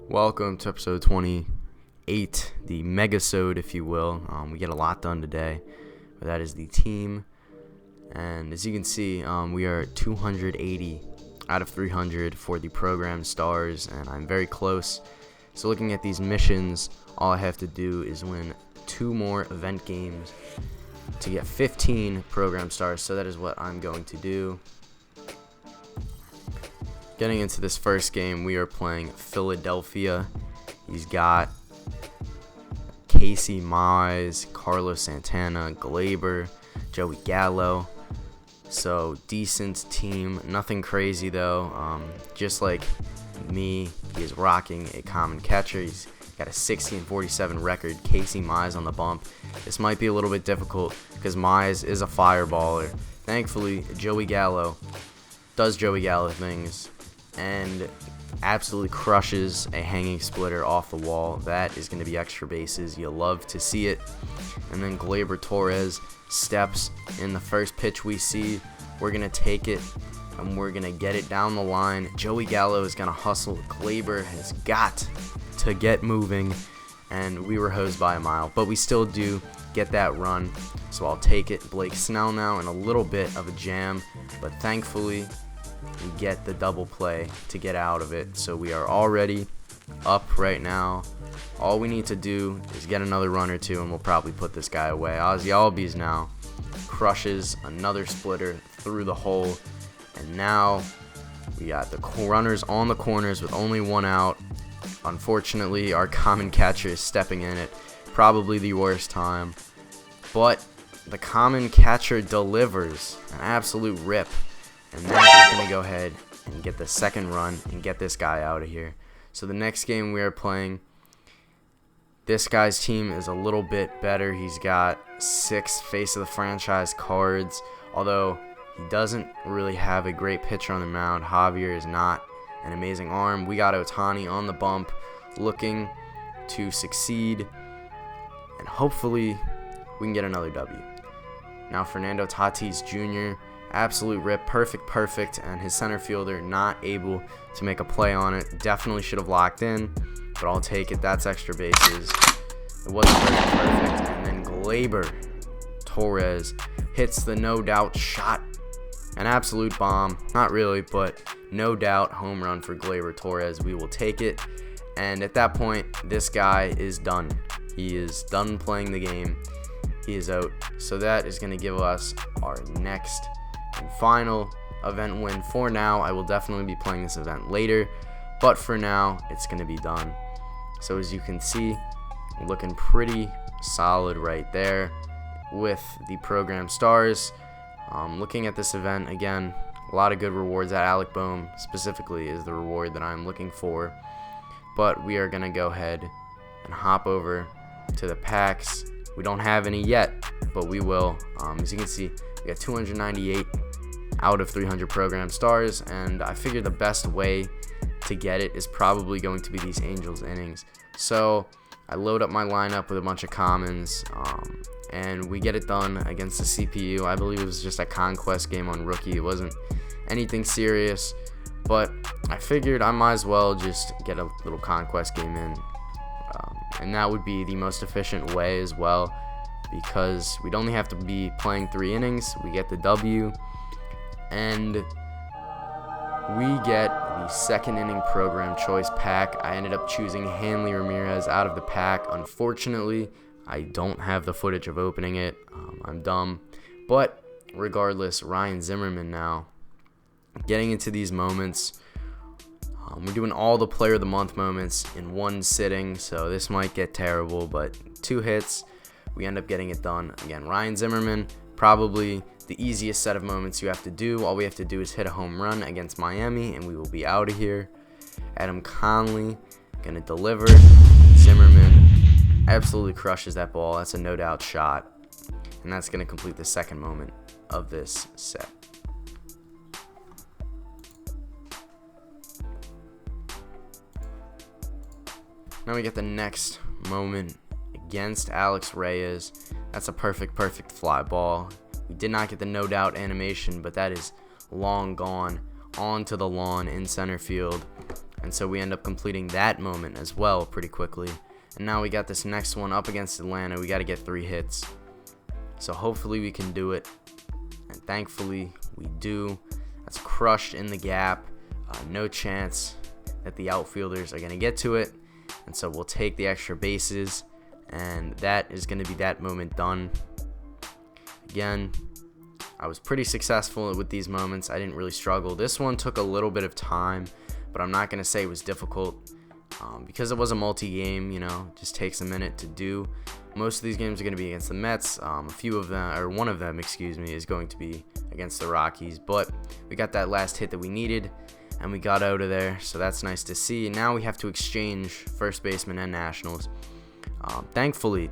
Welcome to episode 28, the megasode, if you will. We get a lot done today, but that is the team. And as you can see, we are 280 out of 300 for the program stars, and I'm very close. So looking at these missions, all I have to do is win 2 more event games to get 15 program stars. So that is what I'm going to do. Getting into this first game, we are playing Philadelphia. He's got Casey Mize, Carlos Santana, Glaber, Joey Gallo. So decent team, nothing crazy though. Just like me, he is rocking a common catcher. He's got a 60-47 record. Casey Mize on the bump. This might be a little bit difficult because Mize is a fireballer. Thankfully, Joey Gallo does Joey Gallo things and absolutely crushes a hanging splitter off the wall. That is going to be extra bases. You'll love to see it. And then Glaber Torres steps in the first pitch we see. We're going to take it and we're going to get it down the line. Joey Gallo is going to hustle. Glaber has got to get moving, and we were hosed by a mile, but we still do get that run, so I'll take it. Blake Snell now in a little bit of a jam, but thankfully we get the double play to get out of it. So we are already up right now. All we need to do is get another run or two and we'll probably put this guy away. Ozzy Albies now crushes another splitter through the hole, and now we got the runners on the corners with only one out. Unfortunately, our common catcher is stepping in at probably the worst time, but the common catcher delivers an absolute rip. And that is going to go ahead and get the second run and get this guy out of here. So the next game we are playing, this guy's team is a little bit better. He's got 6 face of the franchise cards, although he doesn't really have a great pitcher on the mound. Javier is not an amazing arm. We got Ohtani on the bump looking to succeed, and hopefully we can get another W. Now Fernando Tatis Jr., absolute rip, perfect, and his center fielder not able to make a play on it. Definitely should have locked in, but I'll take it. That's extra bases. It wasn't very perfect, and then Glaber Torres hits the no doubt shot. An absolute bomb. Not really, but no doubt home run for Glaber Torres. We will take it, and at that point, this guy is done. He is done playing the game. He is out. So that is going to give us our next and final event win. For now, I will definitely be playing this event later, but for now it's going to be done. So as you can see, looking pretty solid right there with the program stars. Looking at this event again, a lot of good rewards. That Alec Bohm specifically is the reward that I'm looking for, but we are going to go ahead and hop over to the packs. We don't have any yet, but we will. As you can see, we got 298 out of 300 program stars, and I figure the best way to get it is probably going to be these Angels innings. So I load up my lineup with a bunch of commons, and we get it done against the CPU. I believe it was just a conquest game on rookie. It wasn't anything serious, but I figured I might as well just get a little conquest game in, and that would be the most efficient way as well, because we'd only have to be playing 3 innings. We get the W, and we get the second inning program choice pack. I ended up choosing Hanley Ramirez out of the pack. Unfortunately, I don't have the footage of opening it. I'm dumb. But regardless, Ryan Zimmerman now. Getting into these moments, we're doing all the player of the month moments in one sitting, so this might get terrible, but 2 hits, we end up getting it done. Again, Ryan Zimmerman, probably the easiest set of moments you have to do. All we have to do is hit a home run against Miami, and we will be out of here. Adam Conley, gonna deliver. Zimmerman absolutely crushes that ball. That's a no doubt shot, and that's gonna complete the second moment of this set. Now we get the next moment against Alex Reyes. That's a perfect fly ball. We did not get the no doubt animation, but that is long gone onto the lawn in center field. and so we end up completing that moment as well pretty quickly. And now we got this next one up against Atlanta. We got to get 3 hits, so hopefully we can do it, and thankfully we do. That's crushed in the gap. No chance that the outfielders are going to get to it, and so we'll take the extra bases, and that is going to be that moment done. Again, I was pretty successful with these moments. I didn't really struggle. This one took a little bit of time, but I'm not going to say it was difficult because it was a multi-game. You know, it just takes a minute to do. Most of these games are going to be against the Mets. A few of them, or one of them, excuse me, is going to be against the Rockies. But we got that last hit that we needed, and we got out of there, so that's nice to see. And now we have to exchange first baseman and nationals. Thankfully,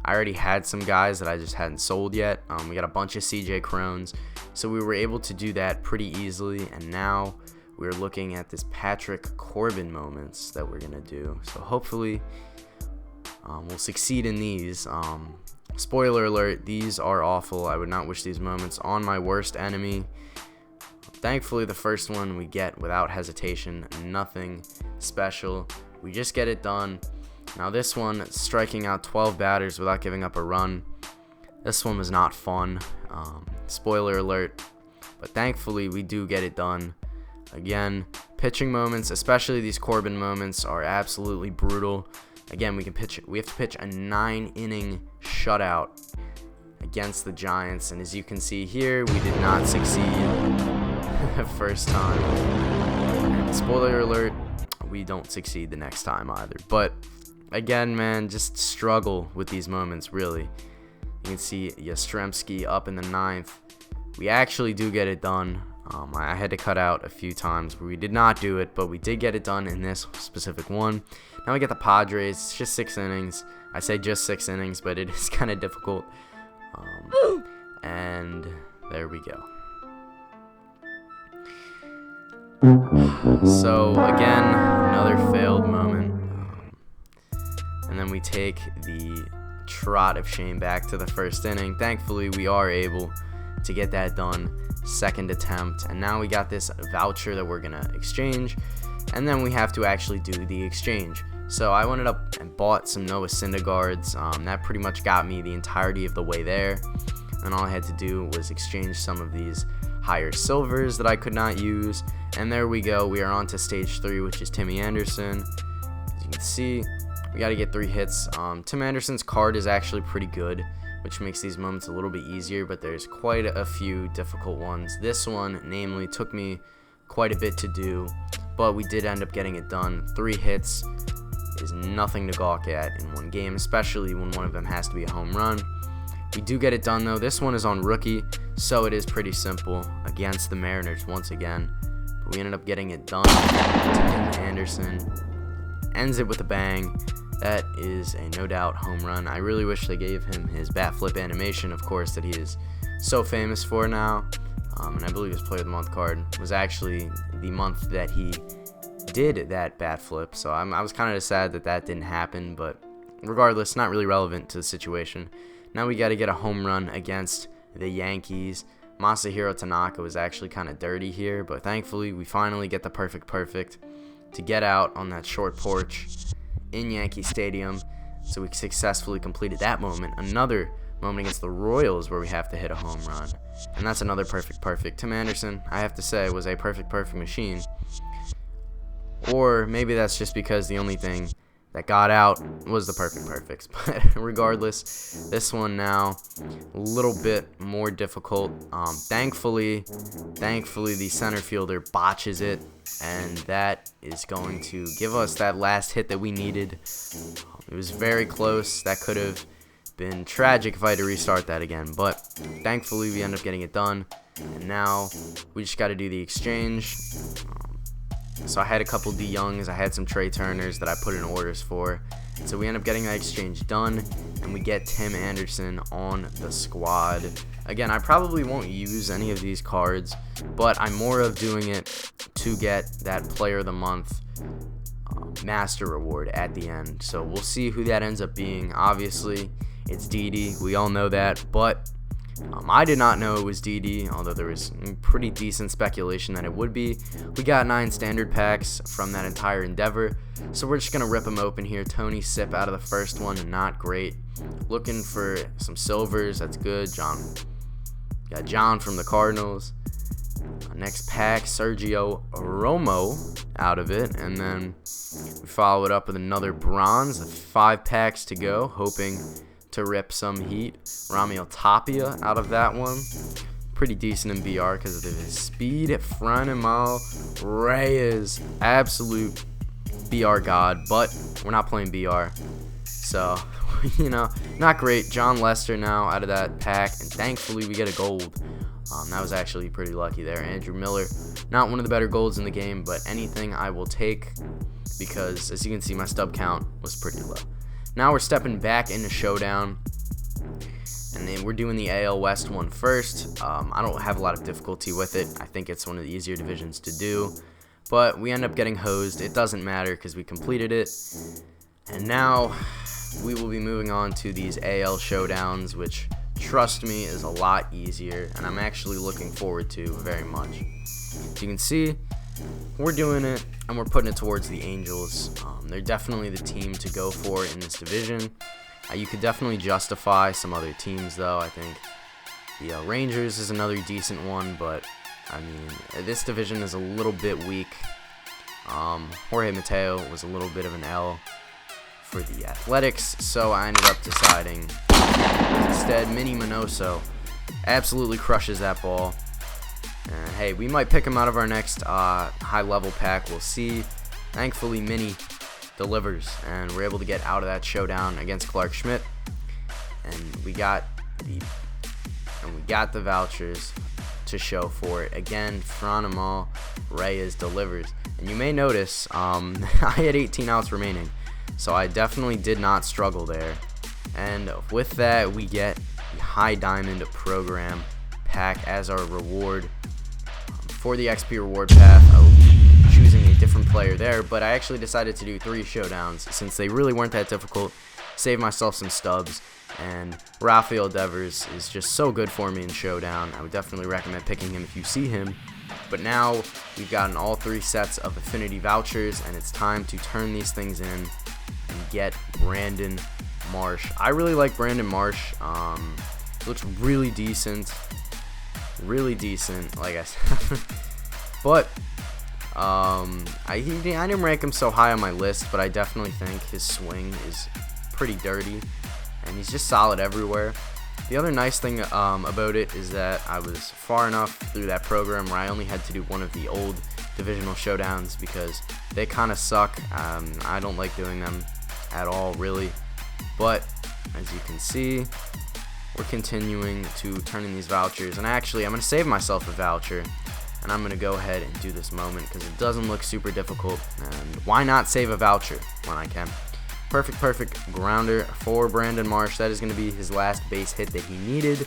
I already had some guys that I just hadn't sold yet. We got a bunch of CJ Crones, so we were able to do that pretty easily. And now we're looking at this Patrick Corbin moments that we're gonna do. So hopefully we'll succeed in these. Spoiler alert, these are awful. I would not wish these moments on my worst enemy. Thankfully, the first one we get without hesitation. Nothing special. We just get it done. Now this one, striking out 12 batters without giving up a run. This one was not fun. Spoiler alert. But thankfully, we do get it done. Again, pitching moments, especially these Corbin moments, are absolutely brutal. Again, we have to pitch a 9-inning shutout against the Giants, and as you can see here, we did not succeed the first time. And spoiler alert, we don't succeed the next time either. But again, man, just struggle with these moments, really. You can see Yastrzemski up in the 9th. We actually do get it done. I had to cut out a few times where we did not do it, but we did get it done in this specific one. Now we get the Padres. It's just 6 innings. I say just 6 innings, but it is kind of difficult. And there we go. So again, another failed moment. And then we take the trot of shame back to the first inning. Thankfully, we are able to get that done. Second attempt, and now we got this voucher that we're gonna exchange, and then we have to actually do the exchange. So I went up and bought some Noah Syndergaards. That pretty much got me the entirety of the way there, and all I had to do was exchange some of these higher silvers that I could not use, and there we go. We are on to stage 3, which is Timmy Anderson. As you can see, we got to get 3 hits. Tim Anderson's card is actually pretty good, which makes these moments a little bit easier, but there's quite a few difficult ones. This one, namely, took me quite a bit to do, but we did end up getting it done. 3 hits is nothing to gawk at in one game, especially when one of them has to be a home run. We do get it done, though. This one is on rookie, so it is pretty simple against the Mariners once again. But we ended up getting it done. Tim Anderson ends it with a bang. That is a no doubt home run. I really wish they gave him his bat flip animation, of course, that he is so famous for now. And I believe his Player of the Month card was actually the month that he did that bat flip. So I was kind of sad that that didn't happen, but regardless, not really relevant to the situation. Now we got to get a home run against the Yankees. Masahiro Tanaka was actually kind of dirty here, but thankfully we finally get the perfect to get out on that short porch in Yankee Stadium. So we successfully completed that moment. Another moment against the Royals where we have to hit a home run, and that's another perfect. Tim Anderson, I have to say, was a perfect machine. Or maybe that's just because the only thing that got out was the perfects. But regardless, this one now a little bit more difficult. Thankfully the center fielder botches it, and that is going to give us that last hit that we needed. It was very close. That could have been tragic if I had to restart that again, but thankfully we end up getting it done, and now we just got to do the exchange. So I had a couple D Youngs, I had some Trey Turners that I put in orders for. So we end up getting that exchange done, and we get Tim Anderson on the squad. Again, I probably won't use any of these cards, but I'm more of doing it to get that Player of the Month master reward at the end. So we'll see who that ends up being. Obviously, it's Didi. We all know that, but I did not know it was DD, although there was pretty decent speculation that it would be. We got 9 standard packs from that entire endeavor, so we're just going to rip them open here. Tony Sip out of the first one, not great. Looking for some silvers, that's good. Got John from the Cardinals. Next pack, Sergio Romo out of it, and then we follow it up with another bronze. 5 packs to go, hoping to rip some heat. Ramil Tapia out of that one. Pretty decent in BR because of his speed. Franmil Reyes, absolute BR god, but we're not playing BR. So, not great. John Lester now out of that pack, and thankfully we get a gold. That was actually pretty lucky there. Andrew Miller, not one of the better golds in the game, but anything I will take because, as you can see, my stub count was pretty low. Now we're stepping back into Showdown, and then we're doing the AL West one first. I don't have a lot of difficulty with it. I think it's one of the easier divisions to do, but we end up getting hosed. It doesn't matter because we completed it, and now we will be moving on to these AL Showdowns, which, trust me, is a lot easier, and I'm actually looking forward to very much. As you can see, we're doing it, and we're putting it towards the Angels. They're definitely the team to go for in this division. You could definitely justify some other teams, though. I think the Rangers is another decent one, but, I mean, this division is a little bit weak. Jorge Mateo was a little bit of an L for the Athletics, so I ended up deciding instead Minnie Minoso absolutely crushes that ball. And hey, we might pick him out of our next high level pack. We'll see. Thankfully, Minnie delivers, and we're able to get out of that showdown against Clark Schmidt. And we got the vouchers to show for it. Again, Franmil Reyes delivers. And you may notice I had 18 outs remaining, so I definitely did not struggle there. And with that, we get the High Diamond Program pack as our reward. For the XP reward path, I will be choosing a different player there, but I actually decided to do 3 showdowns since they really weren't that difficult. Save myself some stubs, and Rafael Devers is just so good for me in showdown. I would definitely recommend picking him if you see him. But now we've gotten all 3 sets of Affinity vouchers, and it's time to turn these things in and get Brandon Marsh. I really like Brandon Marsh. Looks really decent, like I said. But I didn't rank him so high on my list, but I definitely think his swing is pretty dirty, and he's just solid everywhere. The other nice thing about it is that I was far enough through that program where I only had to do one of the old divisional showdowns because they kind of suck. I don't like doing them at all, really. But as you can see, we're continuing to turn in these vouchers, and actually I'm going to save myself a voucher, and I'm going to go ahead and do this moment because it doesn't look super difficult, and why not save a voucher when I can. Perfect grounder for Brandon Marsh. That is going to be his last base hit that he needed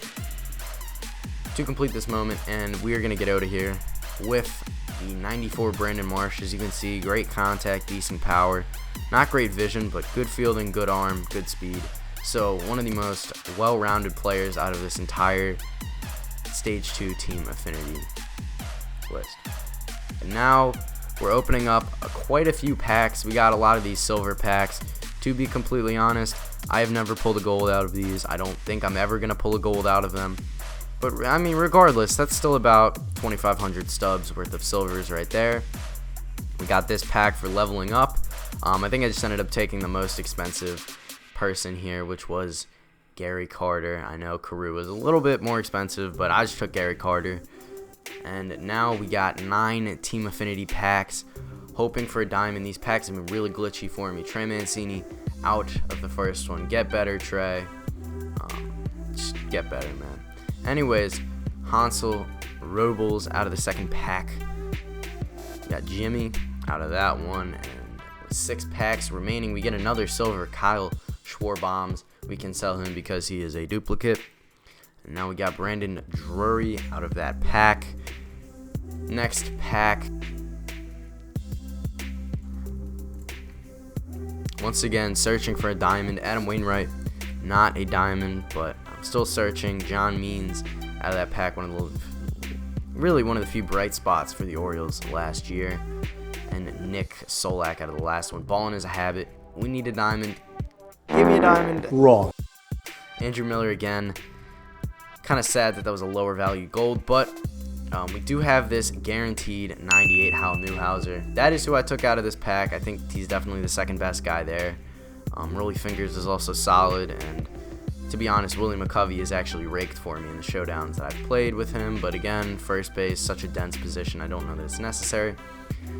to complete this moment, and we are going to get out of here with the 94 Brandon Marsh. As you can see, great contact, decent power, not great vision, but good fielding, good arm, good speed. So one of the most well-rounded players out of this entire Stage 2 Team Affinity list. And now we're opening up quite a few packs. We got a lot of these silver packs. To be completely honest, I have never pulled a gold out of these. I don't think I'm ever going to pull a gold out of them. But, I mean, regardless, that's still about 2,500 stubs worth of silvers right there. We got this pack for leveling up. I think I just ended up taking the most expensive person here, which was Gary Carter. I know Carew was a little bit more expensive, but I just took Gary Carter. And now we got 9 Team Affinity packs, hoping for a diamond. These packs have been really glitchy for me. Trey Mancini out of the first one. Get better, Trey. Just get better, man. Anyways, Hansel Robles out of the second pack. We got Jimmy out of that one, and with 6 packs remaining, we get another silver Kyle Schwarbombs. We can sell him because he is a duplicate. And now we got Brandon Drury out of that pack. Next pack. Once again, searching for a diamond. Adam Wainwright, not a diamond, but I'm Still searching. John Means out of that pack, one of the few bright spots for the Orioles last year. And Nick Solak out of the last one. Balling is a habit. We need a diamond. Give me a diamond. Wrong. Andrew Miller again. Kind of sad that was a lower value gold, but we do have this guaranteed 98 Hal Newhouser. That is who I took out of this pack. I think he's definitely the second best guy there. Rolly Fingers is also solid, and to be honest, Willie McCovey is actually raked for me in the showdowns that I've played with him. But again, first base, such a dense position, I don't know that it's necessary.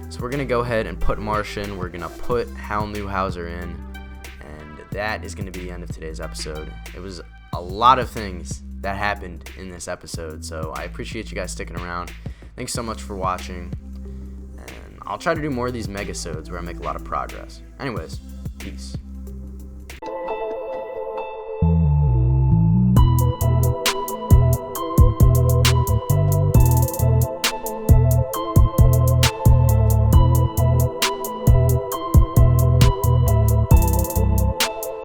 So we're going to go ahead and put Martian. We're going to put Hal Newhouser in, and that is going to be the end of today's episode. It was a lot of things that happened in this episode, so I appreciate you guys sticking around. Thanks so much for watching, and I'll try to do more of these megasodes where I make a lot of progress. Anyways, peace.